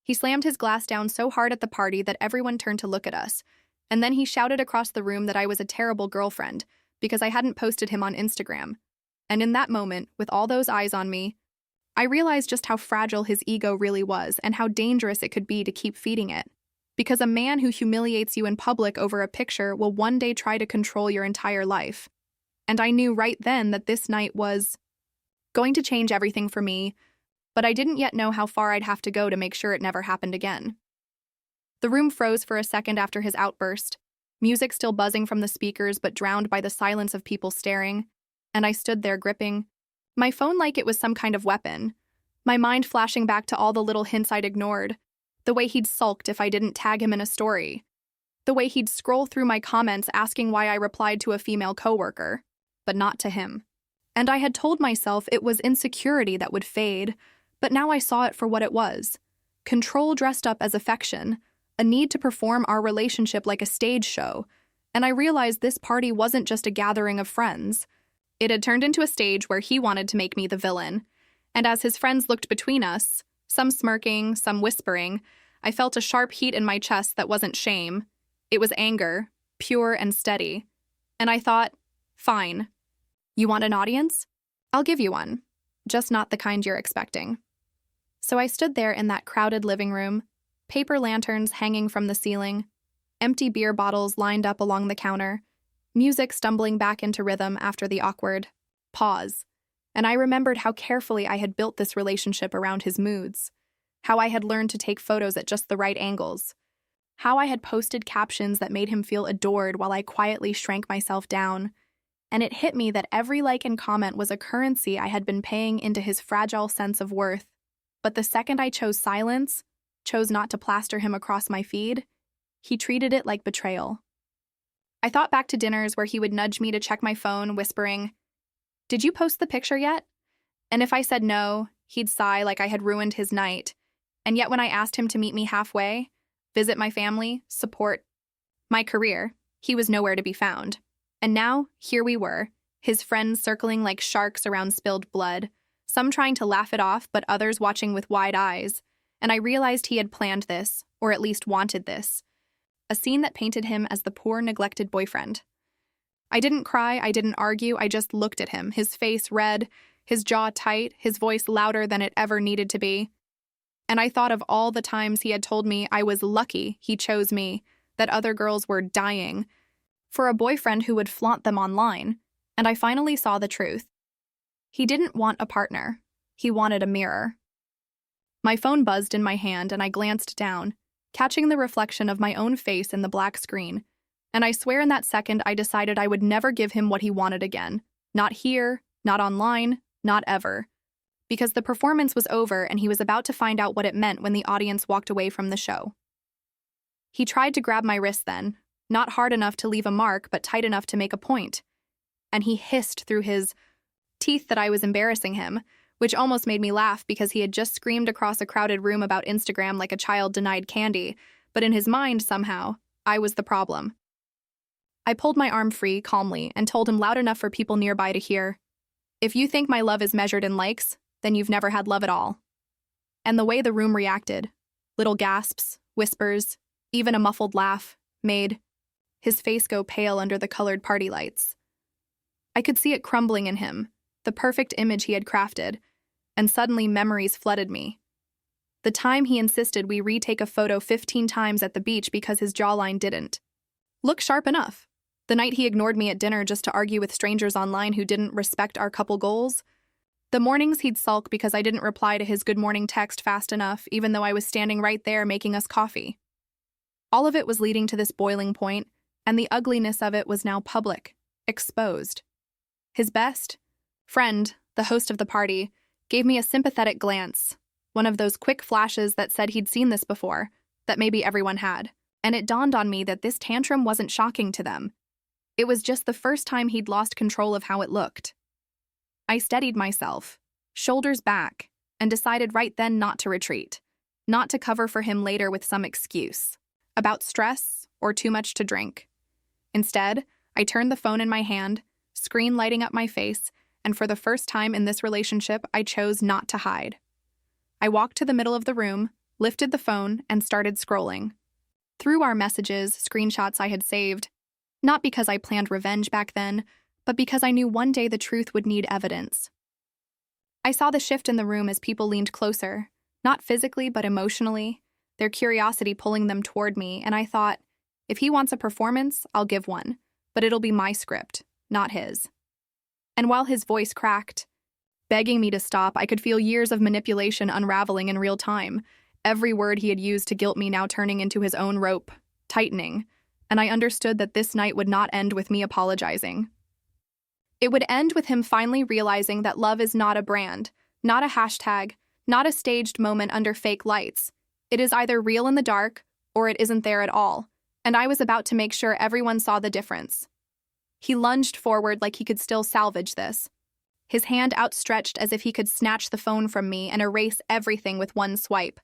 He slammed his glass down so hard at the party that everyone turned to look at us, and then he shouted across the room that I was a terrible girlfriend because I hadn't posted him on Instagram. And in that moment, with all those eyes on me, I realized just how fragile his ego really was and how dangerous it could be to keep feeding it. Because a man who humiliates you in public over a picture will one day try to control your entire life. And I knew right then that this night was going to change everything for me, but I didn't yet know how far I'd have to go to make sure it never happened again. The room froze for a second after his outburst, music still buzzing from the speakers but drowned by the silence of people staring, and I stood there gripping my phone like it was some kind of weapon, my mind flashing back to all the little hints I'd ignored, the way he'd sulked if I didn't tag him in a story, the way he'd scroll through my comments asking why I replied to a female coworker, but not to him. And I had told myself it was insecurity that would fade, but now I saw it for what it was. Control dressed up as affection, a need to perform our relationship like a stage show, and I realized this party wasn't just a gathering of friends. It had turned into a stage where he wanted to make me the villain, and as his friends looked between us, some smirking, some whispering, I felt a sharp heat in my chest that wasn't shame. It was anger, pure and steady. And I thought, fine. You want an audience? I'll give you one, just not the kind you're expecting. So I stood there in that crowded living room, paper lanterns hanging from the ceiling, empty beer bottles lined up along the counter, music stumbling back into rhythm after the awkward pause. And I remembered how carefully I had built this relationship around his moods, how I had learned to take photos at just the right angles, how I had posted captions that made him feel adored while I quietly shrank myself down. And it hit me that every like and comment was a currency I had been paying into his fragile sense of worth. But the second I chose silence, chose not to plaster him across my feed, he treated it like betrayal. I thought back to dinners where he would nudge me to check my phone, whispering, "Did you post the picture yet?" And if I said no, he'd sigh like I had ruined his night. And yet when I asked him to meet me halfway, visit my family, support my career, he was nowhere to be found. And now, here we were, his friends circling like sharks around spilled blood, some trying to laugh it off, but others watching with wide eyes. And I realized he had planned this, or at least wanted this. A scene that painted him as the poor, neglected boyfriend. I didn't cry, I didn't argue, I just looked at him, his face red, his jaw tight, his voice louder than it ever needed to be. And I thought of all the times he had told me I was lucky he chose me, that other girls were dying for a boyfriend who would flaunt them online, and I finally saw the truth. He didn't want a partner. He wanted a mirror. My phone buzzed in my hand and I glanced down, catching the reflection of my own face in the black screen, and I swear in that second I decided I would never give him what he wanted again. Not here, not online, not ever. Because the performance was over and he was about to find out what it meant when the audience walked away from the show. He tried to grab my wrist then, not hard enough to leave a mark, but tight enough to make a point. And he hissed through his teeth that I was embarrassing him, which almost made me laugh because he had just screamed across a crowded room about Instagram like a child denied candy, but in his mind, somehow, I was the problem. I pulled my arm free, calmly, and told him loud enough for people nearby to hear, "If you think my love is measured in likes, then you've never had love at all." And the way the room reacted, little gasps, whispers, even a muffled laugh, made his face go pale under the colored party lights. I could see it crumbling in him, the perfect image he had crafted, and suddenly memories flooded me. The time he insisted we retake a photo 15 times at the beach because his jawline didn't look sharp enough. The night he ignored me at dinner just to argue with strangers online who didn't respect our couple goals. The mornings he'd sulk because I didn't reply to his good morning text fast enough, even though I was standing right there making us coffee. All of it was leading to this boiling point, and the ugliness of it was now public, exposed. His best friend, the host of the party, gave me a sympathetic glance, one of those quick flashes that said he'd seen this before, that maybe everyone had, and it dawned on me that this tantrum wasn't shocking to them. It was just the first time he'd lost control of how it looked. I steadied myself, shoulders back, and decided right then not to retreat, not to cover for him later with some excuse about stress or too much to drink. Instead, I turned the phone in my hand, screen lighting up my face, and for the first time in this relationship, I chose not to hide. I walked to the middle of the room, lifted the phone, and started scrolling. Through our messages, screenshots I had saved, not because I planned revenge back then, but because I knew one day the truth would need evidence. I saw the shift in the room as people leaned closer, not physically but emotionally, their curiosity pulling them toward me, and I thought, if he wants a performance, I'll give one, but it'll be my script, not his. And while his voice cracked, begging me to stop, I could feel years of manipulation unraveling in real time, every word he had used to guilt me now turning into his own rope, tightening, and I understood that this night would not end with me apologizing. It would end with him finally realizing that love is not a brand, not a hashtag, not a staged moment under fake lights. It is either real in the dark, or it isn't there at all, and I was about to make sure everyone saw the difference. He lunged forward like he could still salvage this, his hand outstretched as if he could snatch the phone from me and erase everything with one swipe.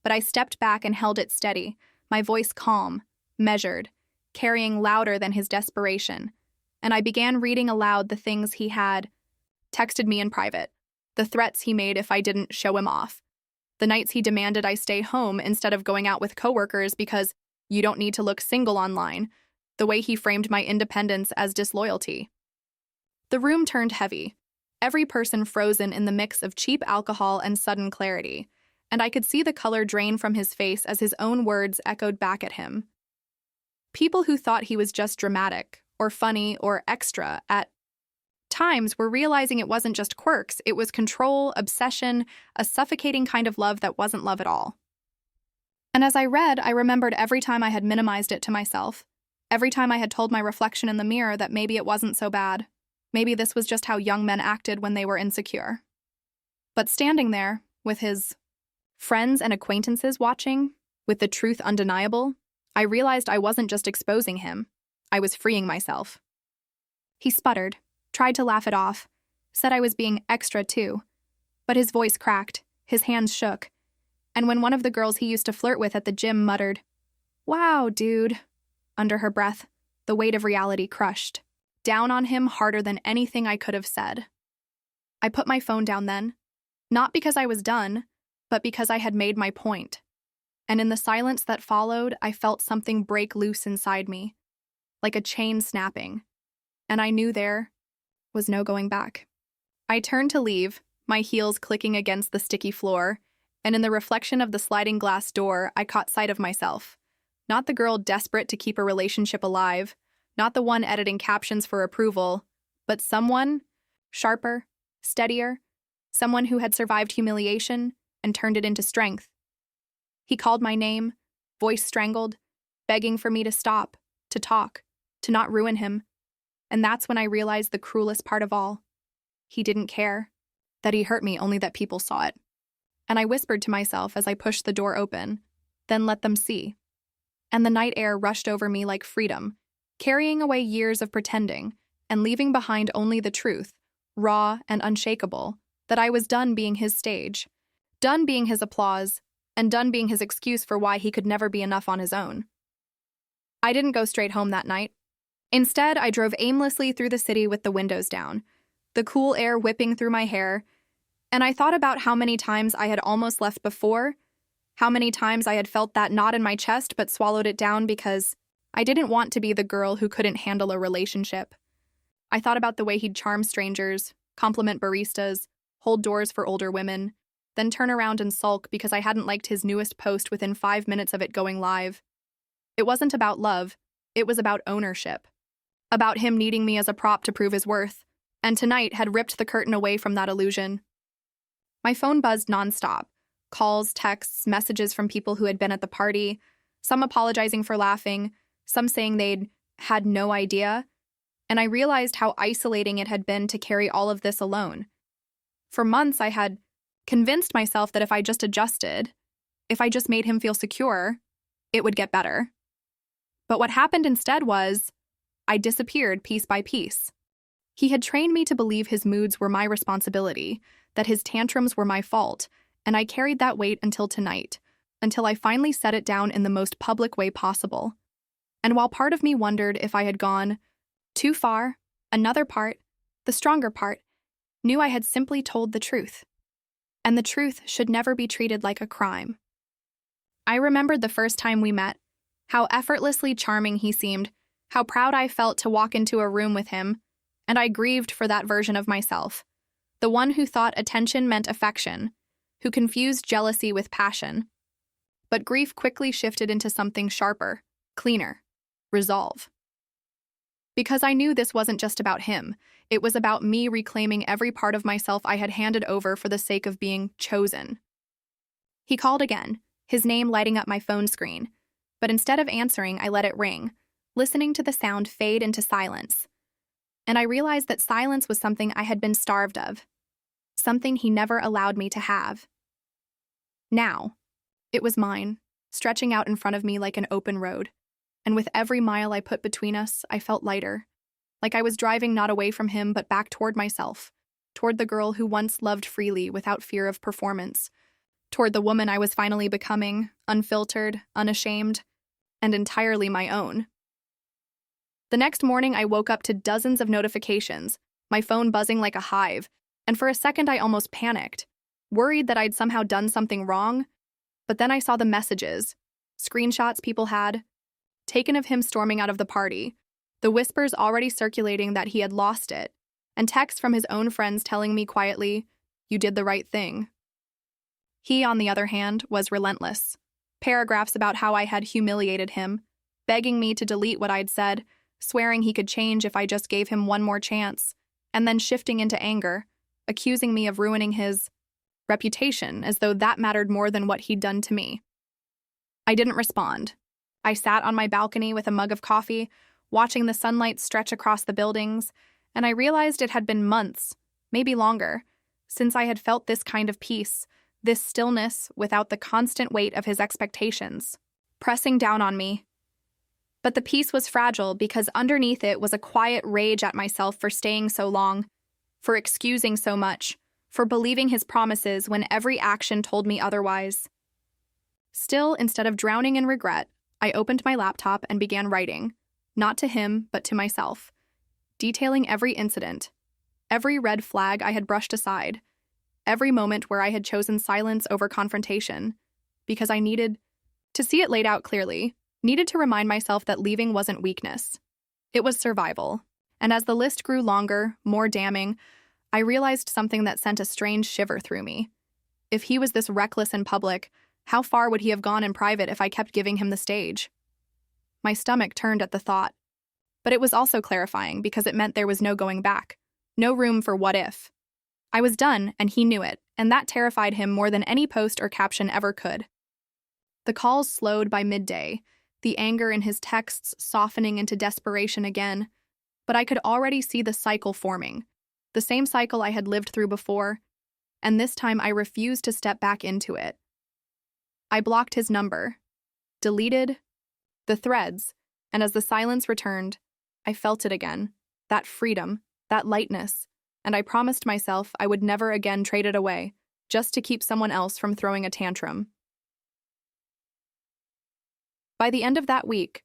But I stepped back and held it steady, my voice calm, measured, carrying louder than his desperation, and I began reading aloud the things he had texted me in private, the threats he made if I didn't show him off, the nights he demanded I stay home instead of going out with coworkers because you don't need to look single online, the way he framed my independence as disloyalty. The room turned heavy, every person frozen in the mix of cheap alcohol and sudden clarity, and I could see the color drain from his face as his own words echoed back at him. People who thought he was just dramatic, or funny, or extra at times were realizing it wasn't just quirks, it was control, obsession, a suffocating kind of love that wasn't love at all. And as I read, I remembered every time I had minimized it to myself, every time I had told my reflection in the mirror that maybe it wasn't so bad, maybe this was just how young men acted when they were insecure. But standing there, with his friends and acquaintances watching, with the truth undeniable, I realized I wasn't just exposing him, I was freeing myself. He sputtered, tried to laugh it off, said I was being extra too, but his voice cracked, his hands shook, and when one of the girls he used to flirt with at the gym muttered, "Wow, dude," under her breath, the weight of reality crushed, down on him harder than anything I could have said. I put my phone down then, not because I was done, but because I had made my point. And in the silence that followed, I felt something break loose inside me, like a chain snapping, and I knew there was no going back. I turned to leave, my heels clicking against the sticky floor, and in the reflection of the sliding glass door, I caught sight of myself. Not the girl desperate to keep a relationship alive, not the one editing captions for approval, but someone sharper, steadier, someone who had survived humiliation and turned it into strength. He called my name, voice strangled, begging for me to stop, to talk, to not ruin him. And that's when I realized the cruelest part of all. He didn't care, that he hurt me, only that people saw it. And I whispered to myself as I pushed the door open, then let them see. And the night air rushed over me like freedom, carrying away years of pretending and leaving behind only the truth, raw and unshakable, that I was done being his stage, done being his applause, and done being his excuse for why he could never be enough on his own. I didn't go straight home that night. Instead, I drove aimlessly through the city with the windows down, the cool air whipping through my hair, and I thought about how many times I had almost left before, how many times I had felt that knot in my chest but swallowed it down because I didn't want to be the girl who couldn't handle a relationship. I thought about the way he'd charm strangers, compliment baristas, hold doors for older women, then turn around and sulk because I hadn't liked his newest post within 5 minutes of it going live. It wasn't about love, it was about ownership. About him needing me as a prop to prove his worth, and tonight had ripped the curtain away from that illusion. My phone buzzed nonstop. Calls, texts, messages from people who had been at the party, some apologizing for laughing, some saying they'd had no idea, and I realized how isolating it had been to carry all of this alone. For months, I had convinced myself that if I just adjusted, if I just made him feel secure, it would get better. But what happened instead was, I disappeared piece by piece. He had trained me to believe his moods were my responsibility, that his tantrums were my fault, and I carried that weight until tonight, until I finally set it down in the most public way possible. And while part of me wondered if I had gone too far, another part, the stronger part, knew I had simply told the truth. And the truth should never be treated like a crime. I remembered the first time we met, how effortlessly charming he seemed, how proud I felt to walk into a room with him, and I grieved for that version of myself, the one who thought attention meant affection, who confused jealousy with passion. But grief quickly shifted into something sharper, cleaner: resolve. Because I knew this wasn't just about him, it was about me reclaiming every part of myself I had handed over for the sake of being chosen. He called again, his name lighting up my phone screen, but instead of answering, I let it ring, listening to the sound fade into silence. And I realized that silence was something I had been starved of, something he never allowed me to have. Now, it was mine, stretching out in front of me like an open road, and with every mile I put between us, I felt lighter, like I was driving not away from him but back toward myself, toward the girl who once loved freely without fear of performance, toward the woman I was finally becoming, unfiltered, unashamed, and entirely my own. The next morning, I woke up to dozens of notifications, my phone buzzing like a hive, and for a second I almost panicked, worried that I'd somehow done something wrong. But then I saw the messages, screenshots people had taken of him storming out of the party, the whispers already circulating that he had lost it, and texts from his own friends telling me quietly, "You did the right thing." He, on the other hand, was relentless. Paragraphs about how I had humiliated him, begging me to delete what I'd said, swearing he could change if I just gave him one more chance, and then shifting into anger, accusing me of ruining his reputation as though that mattered more than what he'd done to me. I didn't respond. I sat on my balcony with a mug of coffee, watching the sunlight stretch across the buildings, and I realized it had been months, maybe longer, since I had felt this kind of peace, this stillness without the constant weight of his expectations, pressing down on me. But the peace was fragile because underneath it was a quiet rage at myself for staying so long, for excusing so much, for believing his promises when every action told me otherwise. Still, instead of drowning in regret, I opened my laptop and began writing, not to him, but to myself, detailing every incident, every red flag I had brushed aside, every moment where I had chosen silence over confrontation, because I needed to see it laid out clearly, needed to remind myself that leaving wasn't weakness. It was survival. And as the list grew longer, more damning, I realized something that sent a strange shiver through me. If he was this reckless in public, how far would he have gone in private if I kept giving him the stage? My stomach turned at the thought. But it was also clarifying because it meant there was no going back, no room for what if. I was done, and he knew it, and that terrified him more than any post or caption ever could. The calls slowed by midday, the anger in his texts softening into desperation again, but I could already see the cycle forming, the same cycle I had lived through before, and this time I refused to step back into it. I blocked his number, deleted the threads, and as the silence returned, I felt it again, that freedom, that lightness, and I promised myself I would never again trade it away, just to keep someone else from throwing a tantrum. By the end of that week,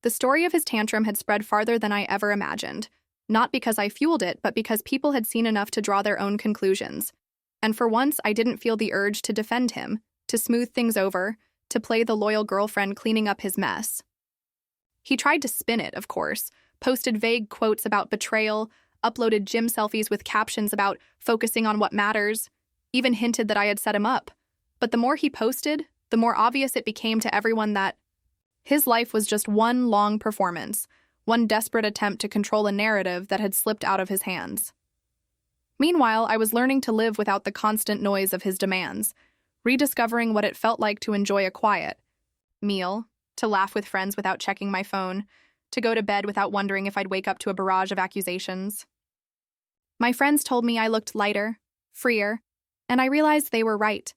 the story of his tantrum had spread farther than I ever imagined, not because I fueled it, but because people had seen enough to draw their own conclusions. And for once, I didn't feel the urge to defend him, to smooth things over, to play the loyal girlfriend cleaning up his mess. He tried to spin it, of course, posted vague quotes about betrayal, uploaded gym selfies with captions about focusing on what matters, even hinted that I had set him up. But the more he posted, the more obvious it became to everyone that his life was just one long performance, one desperate attempt to control a narrative that had slipped out of his hands. Meanwhile, I was learning to live without the constant noise of his demands, rediscovering what it felt like to enjoy a quiet meal, to laugh with friends without checking my phone, to go to bed without wondering if I'd wake up to a barrage of accusations. My friends told me I looked lighter, freer, and I realized they were right.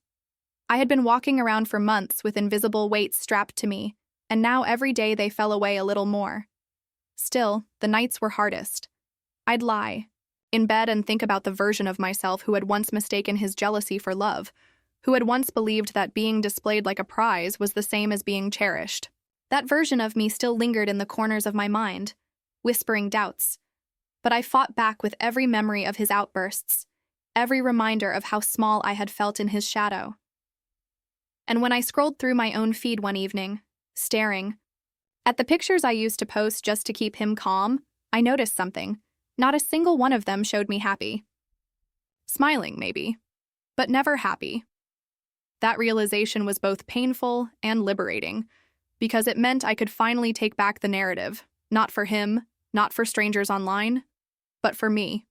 I had been walking around for months with invisible weights strapped to me, and now every day they fell away a little more. Still, the nights were hardest. I'd lie in bed and think about the version of myself who had once mistaken his jealousy for love, who had once believed that being displayed like a prize was the same as being cherished. That version of me still lingered in the corners of my mind, whispering doubts. But I fought back with every memory of his outbursts, every reminder of how small I had felt in his shadow. And when I scrolled through my own feed one evening, staring at the pictures I used to post just to keep him calm, I noticed something. Not a single one of them showed me happy. Smiling, maybe, but never happy. That realization was both painful and liberating, because it meant I could finally take back the narrative, not for him, not for strangers online, but for me.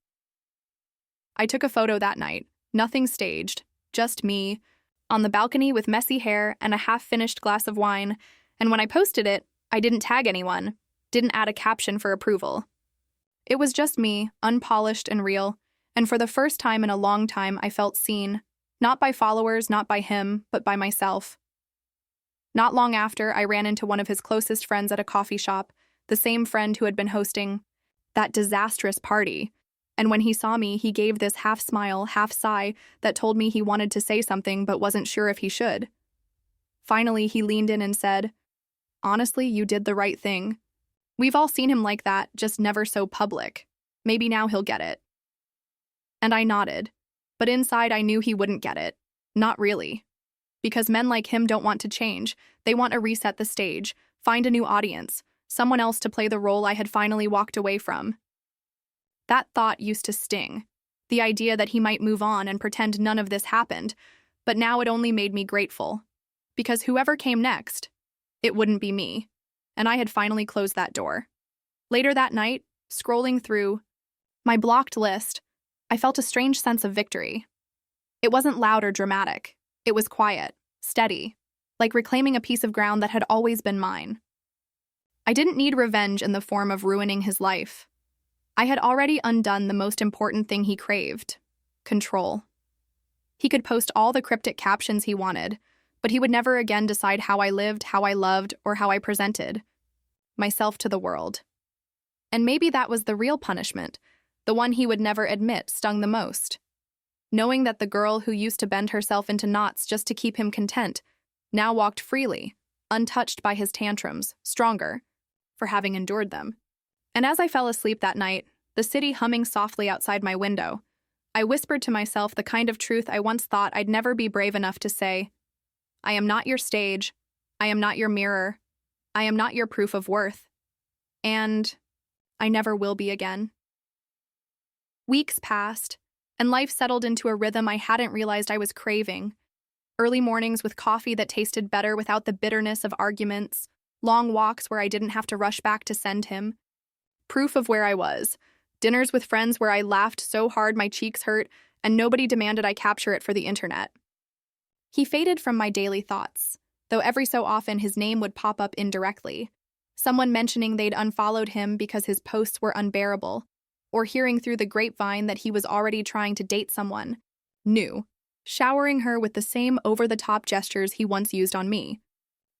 I took a photo that night, nothing staged, just me, on the balcony with messy hair and a half-finished glass of wine, and when I posted it, I didn't tag anyone, didn't add a caption for approval. It was just me, unpolished and real, and for the first time in a long time I felt seen, not by followers, not by him, but by myself. Not long after, I ran into one of his closest friends at a coffee shop, the same friend who had been hosting that disastrous party, and when he saw me, he gave this half-smile, half-sigh that told me he wanted to say something but wasn't sure if he should. Finally, he leaned in and said, "Honestly, you did the right thing. We've all seen him like that, just never so public. Maybe now he'll get it." And I nodded, but inside I knew he wouldn't get it. Not really. Because men like him don't want to change. They want to reset the stage, find a new audience, someone else to play the role I had finally walked away from. That thought used to sting. The idea that he might move on and pretend none of this happened, but now it only made me grateful. Because whoever came next, it wouldn't be me. And I had finally closed that door. Later that night, scrolling through my blocked list, I felt a strange sense of victory. It wasn't loud or dramatic. It was quiet, steady, like reclaiming a piece of ground that had always been mine. I didn't need revenge in the form of ruining his life. I had already undone the most important thing he craved: control. He could post all the cryptic captions he wanted, but he would never again decide how I lived, how I loved, or how I presented myself to the world. And maybe that was the real punishment, the one he would never admit stung the most. Knowing that the girl who used to bend herself into knots just to keep him content now walked freely, untouched by his tantrums, stronger for having endured them. And as I fell asleep that night, the city humming softly outside my window, I whispered to myself the kind of truth I once thought I'd never be brave enough to say. I am not your stage. I am not your mirror. I am not your proof of worth. And I never will be again. Weeks passed, and life settled into a rhythm I hadn't realized I was craving. Early mornings with coffee that tasted better without the bitterness of arguments, long walks where I didn't have to rush back to send him. Proof of where I was. Dinners with friends where I laughed so hard my cheeks hurt, and nobody demanded I capture it for the internet. He faded from my daily thoughts, though every so often his name would pop up indirectly. Someone mentioning they'd unfollowed him because his posts were unbearable, or hearing through the grapevine that he was already trying to date someone new, showering her with the same over-the-top gestures he once used on me.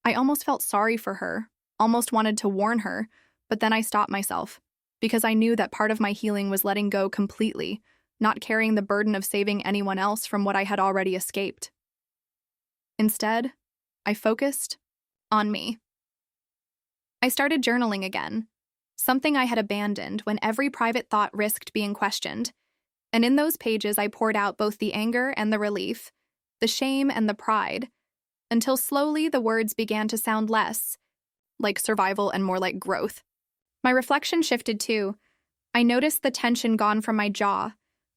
I almost felt sorry for her, almost wanted to warn her, but then I stopped myself, because I knew that part of my healing was letting go completely, not carrying the burden of saving anyone else from what I had already escaped. Instead, I focused on me. I started journaling again, something I had abandoned when every private thought risked being questioned, and in those pages I poured out both the anger and the relief, the shame and the pride, until slowly the words began to sound less like survival and more like growth. My reflection shifted too. I noticed the tension gone from my jaw,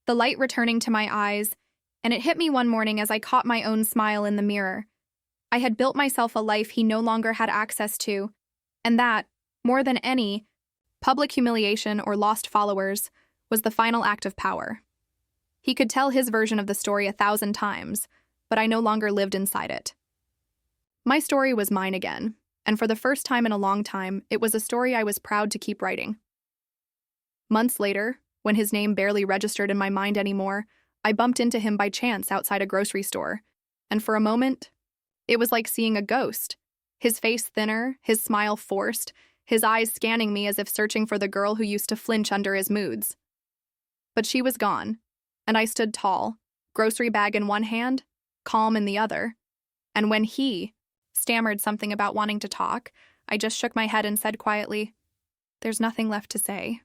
the light returning to my eyes, and it hit me one morning as I caught my own smile in the mirror. I had built myself a life he no longer had access to, and that, more than any public humiliation or lost followers, was the final act of power. He could tell his version of the story 1,000 times, but I no longer lived inside it. My story was mine again, and for the first time in a long time, it was a story I was proud to keep writing. Months later, when his name barely registered in my mind anymore, I bumped into him by chance outside a grocery store, and for a moment, it was like seeing a ghost. His face thinner, his smile forced, his eyes scanning me as if searching for the girl who used to flinch under his moods. But she was gone, and I stood tall, grocery bag in one hand, calm in the other. And when he stammered something about wanting to talk, I just shook my head and said quietly, "There's nothing left to say."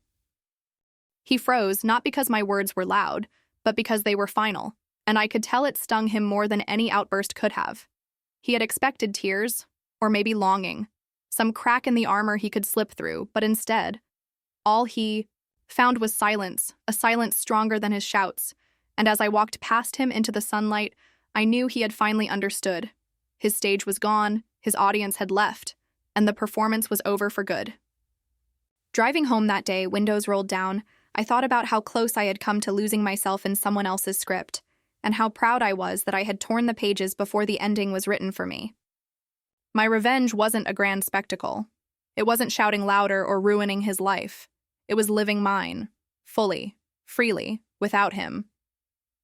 He froze, not because my words were loud, but because they were final, and I could tell it stung him more than any outburst could have. He had expected tears, or maybe longing, some crack in the armor he could slip through, but instead, all he found was silence, a silence stronger than his shouts. And as I walked past him into the sunlight, I knew he had finally understood. His stage was gone, his audience had left, and the performance was over for good. Driving home that day, windows rolled down, I thought about how close I had come to losing myself in someone else's script, and how proud I was that I had torn the pages before the ending was written for me. My revenge wasn't a grand spectacle. It wasn't shouting louder or ruining his life. It was living mine, fully, freely, without him.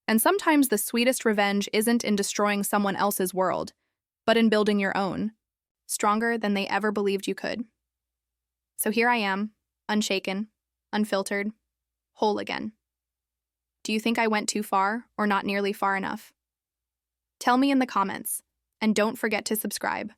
And sometimes the sweetest revenge isn't in destroying someone else's world, but in building your own, stronger than they ever believed you could. So here I am, unshaken, unfiltered, whole again. Do you think I went too far or not nearly far enough? Tell me in the comments, and don't forget to subscribe.